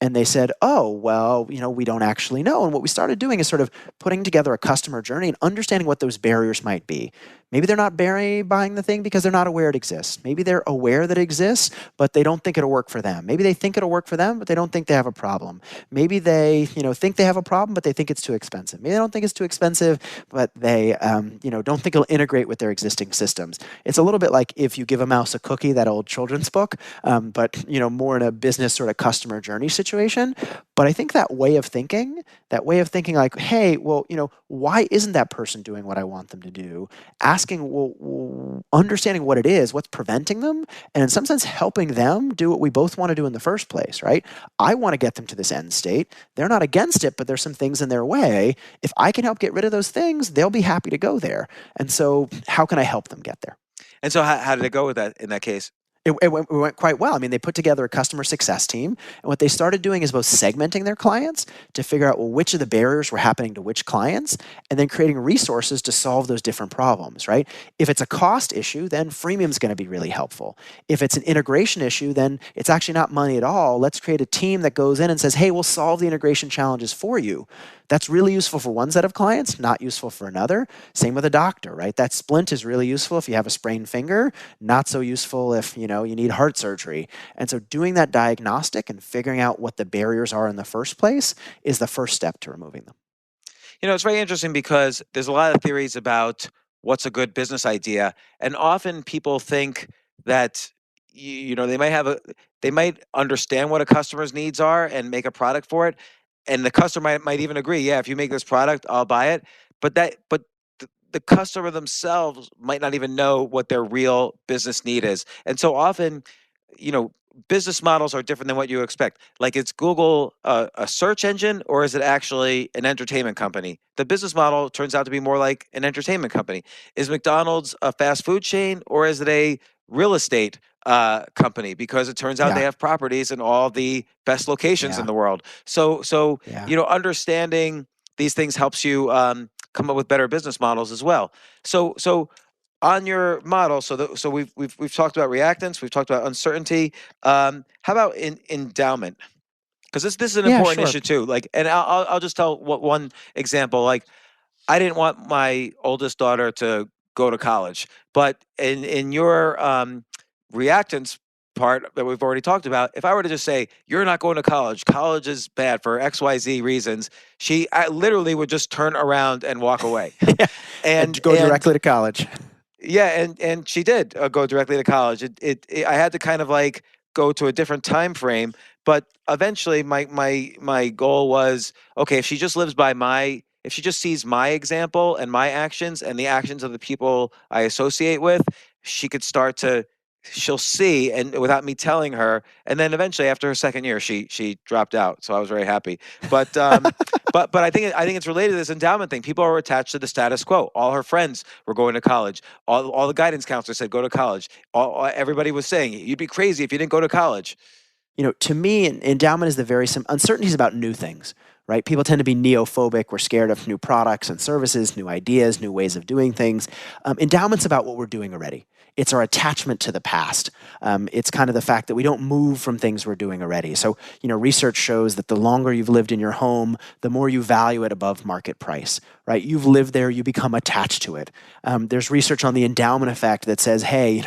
And they said, oh, well, we don't actually know. And what we started doing is sort of putting together a customer journey and understanding what those barriers might be. Maybe they're not buying the thing because they're not aware it exists. Maybe they're aware that it exists, but they don't think it'll work for them. Maybe they think it'll work for them, but they don't think they have a problem. Maybe they, think they have a problem, but they think it's too expensive. Maybe they don't think it's too expensive, but they, don't think it'll integrate with their existing systems. It's a little bit like if you give a mouse a cookie, that old children's book, but, more in a business sort of customer journey situation. But I think that way of thinking like, hey, well, why isn't that person doing what I want them to do? Asking, well, understanding what it is, what's preventing them, and in some sense helping them do what we both want to do in the first place, right? I want to get them to this end state. They're not against it, but there's some things in their way. If I can help get rid of those things, they'll be happy to go there. And so how can I help them get there? And so how did it go with that in that case? It went quite well. I mean, they put together a customer success team, and what they started doing is both segmenting their clients to figure out, well, which of the barriers were happening to which clients, and then creating resources to solve those different problems, right? If it's a cost issue, then freemium's going to be really helpful. If it's an integration issue, then it's actually not money at all. Let's create a team that goes in and says, hey, we'll solve the integration challenges for you. That's really useful for one set of clients, not useful for another. Same with a doctor, right? That splint is really useful if you have a sprained finger, not so useful if, you need heart surgery. And so doing that diagnostic and figuring out what the barriers are in the first place is the first step to removing them. It's very interesting because there's a lot of theories about what's a good business idea. And often people think that, they might understand what a customer's needs are and make a product for it. And the customer might even agree, yeah, if you make this product, I'll buy it. But the customer themselves might not even know what their real business need is. And so often, business models are different than what you expect. Like, is Google a search engine, or is it actually an entertainment company? The business model turns out to be more like an entertainment company. Is McDonald's a fast food chain, or is it a real estate company? Because it turns out they have properties in all the best locations in the world. So understanding these things helps you come up with better business models as well. So on your model, so we've talked about reactance, we've talked about uncertainty. How about endowment? Because this is an important issue too. Like, and I'll just tell one example. Like, I didn't want my oldest daughter to go to college, but in your reactance part that we've already talked about, if I were to just say, you're not going to college is bad for XYZ reasons, I literally would just turn around and walk away. and go directly to college. Yeah, and she did go directly to college. I had to kind of like go to a different time frame, but eventually my goal was, okay, if she just sees my example and my actions and the actions of the people I associate with, she'll see, and without me telling her, and then eventually after her second year, she dropped out. So I was very happy. But but I think it's related to this endowment thing. People are attached to the status quo. All her friends were going to college. All the guidance counselors said go to college. Everybody was saying you'd be crazy if you didn't go to college. To me, endowment is uncertainty is about new things, right? People tend to be neophobic. We're scared of new products and services, new ideas, new ways of doing things. Endowment's about what we're doing already. It's our attachment to the past. It's kind of the fact that we don't move from things we're doing already. So, research shows that the longer you've lived in your home, the more you value it above market price, right? You've lived there, you become attached to it. There's research on the endowment effect that says, hey,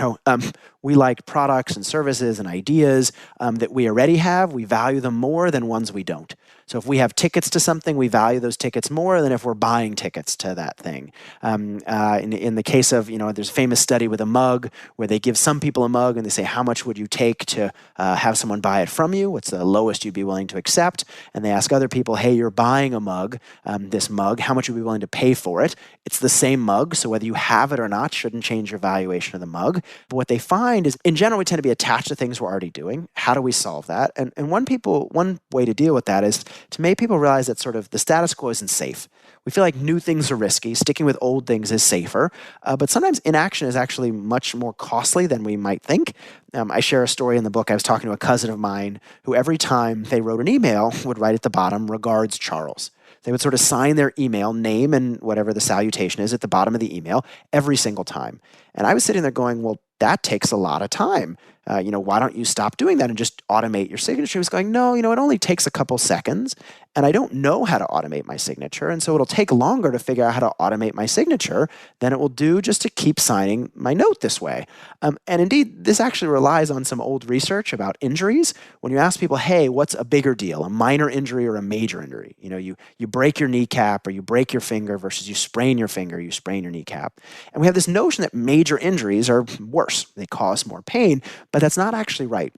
we like products and services and ideas that we already have. We value them more than ones we don't. So if we have tickets to something, we value those tickets more than if we're buying tickets to that thing. In the case of, there's a famous study with a mug where they give some people a mug and they say, how much would you take to have someone buy it from you? What's the lowest you'd be willing to accept? And they ask other people, hey, you're buying a mug, this mug, how much would you be willing to pay for it? It's the same mug, so whether you have it or not shouldn't change your valuation of the mug. But what they find is, in general, we tend to be attached to things we're already doing. How do we solve that? And one way to deal with that is to make people realize that sort of the status quo isn't safe. We feel like new things are risky. Sticking with old things is safer. But sometimes inaction is actually much more costly than we might think. I share a story in the book. I was talking to a cousin of mine who every time they wrote an email would write at the bottom, "Regards, Charles." They would sort of sign their email, name and whatever the salutation is at the bottom of the email every single time. And I was sitting there going, well, that takes a lot of time. Why don't you stop doing that and just automate your signature? He was going, no, it only takes a couple seconds. And I don't know how to automate my signature. And so it'll take longer to figure out how to automate my signature than it will do just to keep signing my note this way. And indeed, this actually relies on some old research about injuries. When you ask people, hey, what's a bigger deal, a minor injury or a major injury? You break your kneecap or you break your finger versus you sprain your finger, you sprain your kneecap. And we have this notion that major injuries are worse. They cause more pain, but that's not actually right.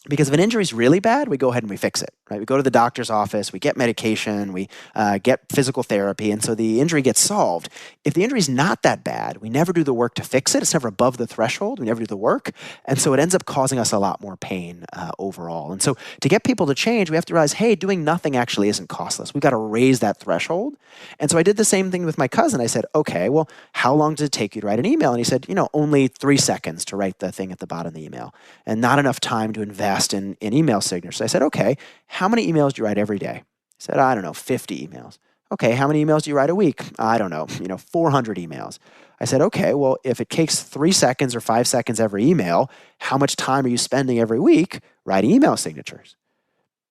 Because if an injury is really bad, we go ahead and we fix it, right? We go to the doctor's office, we get medication, we get physical therapy, and so the injury gets solved. If the injury is not that bad, we never do the work to fix it. It's never above the threshold. We never do the work, and so it ends up causing us a lot more pain overall. And so to get people to change, we have to realize, hey, doing nothing actually isn't costless. We've got to raise that threshold. And so I did the same thing with my cousin. I said, okay, well, how long does it take you to write an email? And he said, only 3 seconds to write the thing at the bottom of the email, and not enough time to invest in email signatures. I said, okay, how many emails do you write every day? He said, I don't know, 50 emails. Okay, how many emails do you write a week? I don't know, 400 emails. I said, okay, well, if it takes 3 seconds or 5 seconds every email, how much time are you spending every week writing email signatures?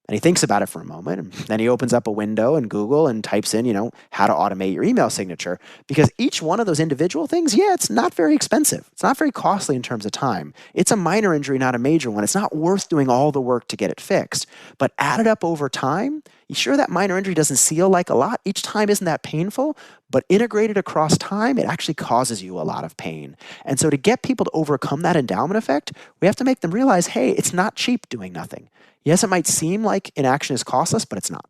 And he thinks about it for a moment, and then he opens up a window in Google and types in, how to automate your email signature. Because each one of those individual things, it's not very expensive. It's not very costly in terms of time. It's a minor injury, not a major one. It's not worth doing all the work to get it fixed. But added up over time, you sure that minor injury doesn't feel like a lot? Each time isn't that painful, but integrated across time, it actually causes you a lot of pain. And so to get people to overcome that endowment effect, we have to make them realize, hey, it's not cheap doing nothing. Yes, it might seem like inaction is costless, but it's not.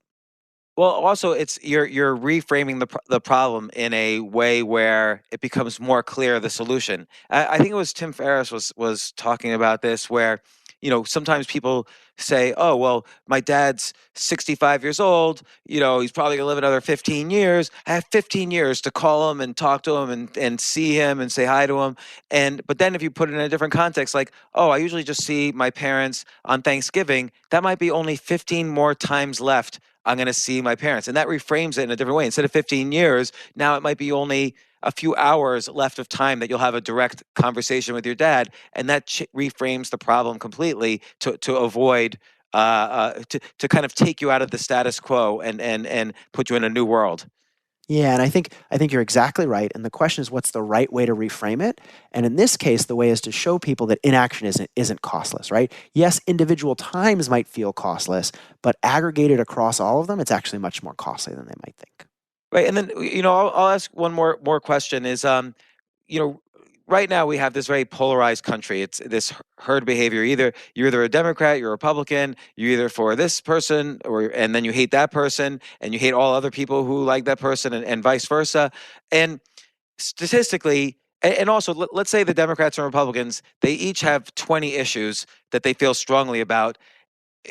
Well, also, it's you're reframing the problem in a way where it becomes more clear the solution. I think it was Tim Ferriss was talking about this, where sometimes people say, oh, well, my dad's 65 years old, he's probably gonna live another 15 years. I have 15 years to call him and talk to him and see him and say hi to him. But then if you put it in a different context, like, oh, I usually just see my parents on Thanksgiving, that might be only 15 more times left I'm going to see my parents. And that reframes it in a different way. Instead of 15 years, now it might be only a few hours left of time that you'll have a direct conversation with your dad. And that reframes the problem completely to avoid, to kind of take you out of the status quo and put you in a new world. Yeah, and I think you're exactly right. And the question is, what's the right way to reframe it? And in this case, the way is to show people that inaction isn't costless, right? Yes, individual times might feel costless, but aggregated across all of them, it's actually much more costly than they might think. Right, and then I'll ask one more question. Is right now we have this very polarized country. It's this herd behavior. You're either a Democrat, you're a Republican, you're either for this person, and then you hate that person, and you hate all other people who like that person, and vice versa. And statistically, and also, let's say the Democrats and Republicans, they each have 20 issues that they feel strongly about.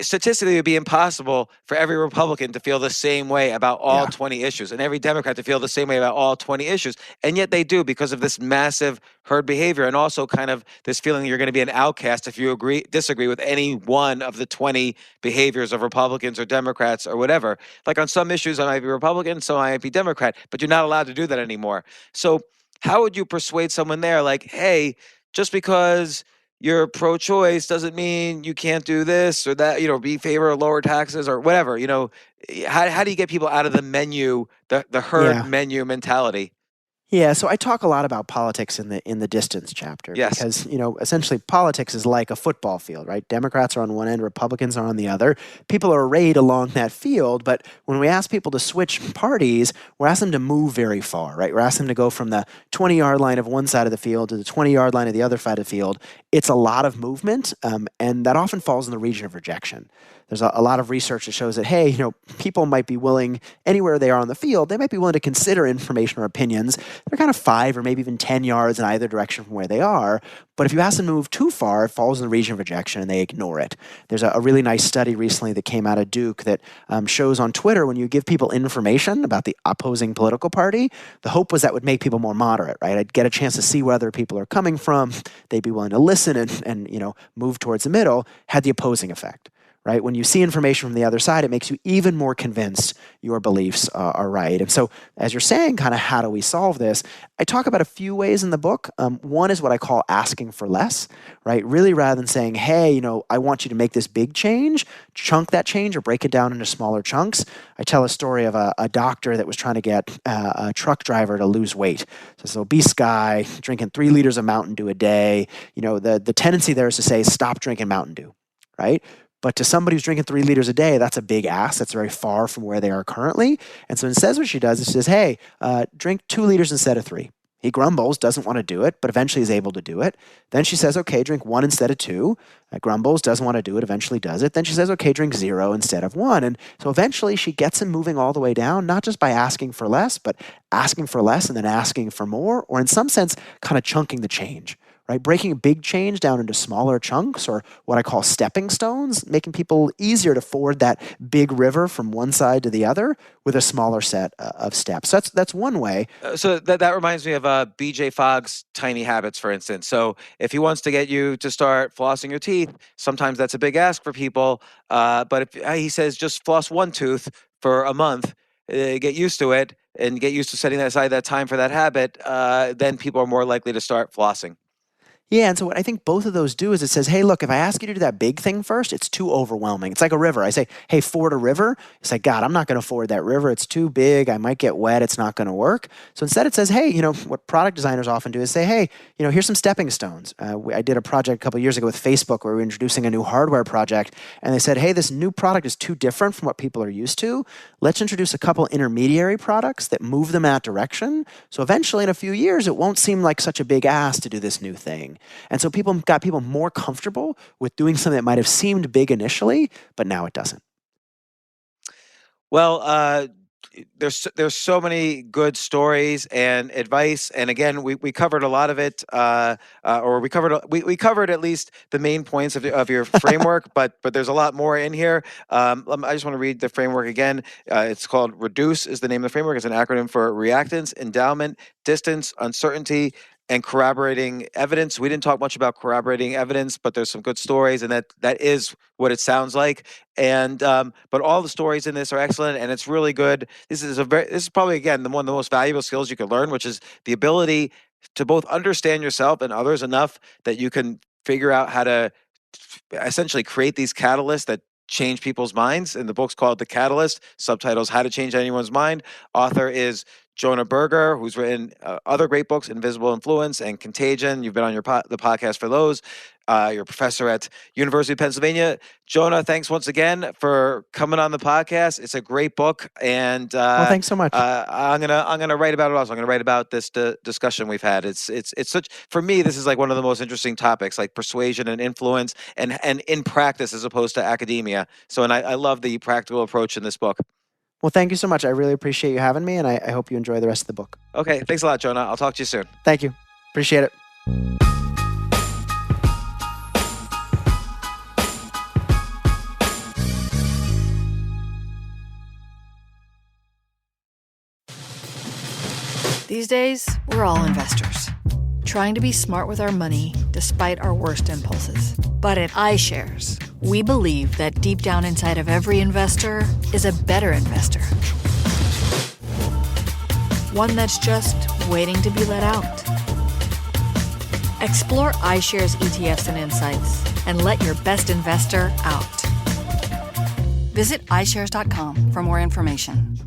Statistically, it would be impossible for every Republican to feel the same way about all 20 issues, and every Democrat to feel the same way about all 20 issues. And yet they do, because of this massive herd behavior, and also kind of this feeling you're going to be an outcast if you disagree with any one of the 20 behaviors of Republicans or Democrats or whatever. Like on some issues, I might be Republican, so I might be Democrat, but you're not allowed to do that anymore. So how would you persuade someone there, like, hey, just because you're pro-choice doesn't mean you can't do this or that, be in favor of lower taxes or whatever, how do you get people out of the menu, the herd menu mentality? Yeah, so I talk a lot about politics in the distance chapter. Yes. Because, essentially politics is like a football field, right? Democrats are on one end, Republicans are on the other. People are arrayed along that field, but when we ask people to switch parties, we're asking them to move very far, right? We're asking them to go from the 20-yard line of one side of the field to the 20-yard line of the other side of the field it's a lot of movement, and that often falls in the region of rejection. There's a lot of research that shows that, hey, people might be willing, anywhere they are on the field, they might be willing to consider information or opinions. They're kind of 5 or maybe even 10 yards in either direction from where they are. But if you ask them to move too far, it falls in the region of rejection and they ignore it. There's a really nice study recently that came out of Duke that shows on Twitter when you give people information about the opposing political party, the hope was that would make people more moderate, right? I'd get a chance to see where other people are coming from. They'd be willing to listen and move towards the middle, had the opposing effect. Right? When you see information from the other side, it makes you even more convinced your beliefs are right. And so, as you're saying, kind of how do we solve this? I talk about a few ways in the book. One is what I call asking for less, right? Really, rather than saying, hey, I want you to make this big change, chunk that change or break it down into smaller chunks. I tell a story of a doctor that was trying to get a truck driver to lose weight. So this obese guy drinking 3 liters of Mountain Dew a day. The tendency there is to say, stop drinking Mountain Dew, right? But to somebody who's drinking 3 liters a day, that's a big ask. That's very far from where they are currently. And so instead what she does is she says, hey, drink 2 liters instead of 3. He grumbles, doesn't want to do it, but eventually is able to do it. Then she says, okay, drink 1 instead of 2. Grumbles, doesn't want to do it, eventually does it. Then she says, okay, drink 0 instead of 1. And so eventually she gets him moving all the way down, not just by asking for less, but asking for less and then asking for more, or in some sense, kind of chunking the change. Right? Breaking a big change down into smaller chunks, or what I call stepping stones, making people easier to ford that big river from one side to the other with a smaller set of steps. So that's one way. So that reminds me of B.J. Fogg's Tiny Habits, for instance. So if he wants to get you to start flossing your teeth, sometimes that's a big ask for people. But if he says just floss 1 tooth for a month, get used to it, and get used to setting aside that time for that habit, then people are more likely to start flossing. Yeah, and so what I think both of those do is it says, hey, look, if I ask you to do that big thing first, it's too overwhelming. It's like a river. I say, hey, ford a river. It's like, God, I'm not going to ford that river. It's too big. I might get wet. It's not going to work. So instead it says, hey, what product designers often do is say, hey, here's some stepping stones. I did a project a couple of years ago with Facebook where we were introducing a new hardware project, and they said, hey, this new product is too different from what people are used to. Let's introduce a couple intermediary products that move them in that direction. So eventually in a few years, it won't seem like such a big ask to do this new thing. And so people got people more comfortable with doing something that might have seemed big initially, but now it doesn't. Well, there's so many good stories and advice, and again, we covered a lot of it, or we covered at least the main points of your framework, but there's a lot more in here. I just want to read the framework again. It's called REDUCE is the name of the framework. It's an acronym for reactance, endowment, distance, uncertainty, and corroborating evidence. We didn't talk much about corroborating evidence, but there's some good stories, and that is what it sounds like. And but all the stories in this are excellent, and it's really good. This is probably again one of the most valuable skills you can learn, which is the ability to both understand yourself and others enough that you can figure out how to essentially create these catalysts that change people's minds. And the book's called The Catalyst, subtitles How to Change Anyone's Mind. Author is Jonah Berger, who's written other great books, Invisible Influence and Contagion. You've been on the podcast for those. You're a professor at University of Pennsylvania. Jonah, thanks once again for coming on the podcast. It's a great book, and well, thanks so much. I'm gonna write about it also. I'm gonna write about this discussion we've had. It's such, for me, this is like one of the most interesting topics, like persuasion and influence, and in practice as opposed to academia. So, and I love the practical approach in this book. Well, thank you so much. I really appreciate you having me, and I hope you enjoy the rest of the book. Okay, thanks a lot, Jonah. I'll talk to you soon. Thank you. Appreciate it. These days, we're all investors, trying to be smart with our money despite our worst impulses. But at iShares, we believe that deep down inside of every investor is a better investor. One that's just waiting to be let out. Explore iShares ETFs and insights and let your best investor out. Visit iShares.com for more information.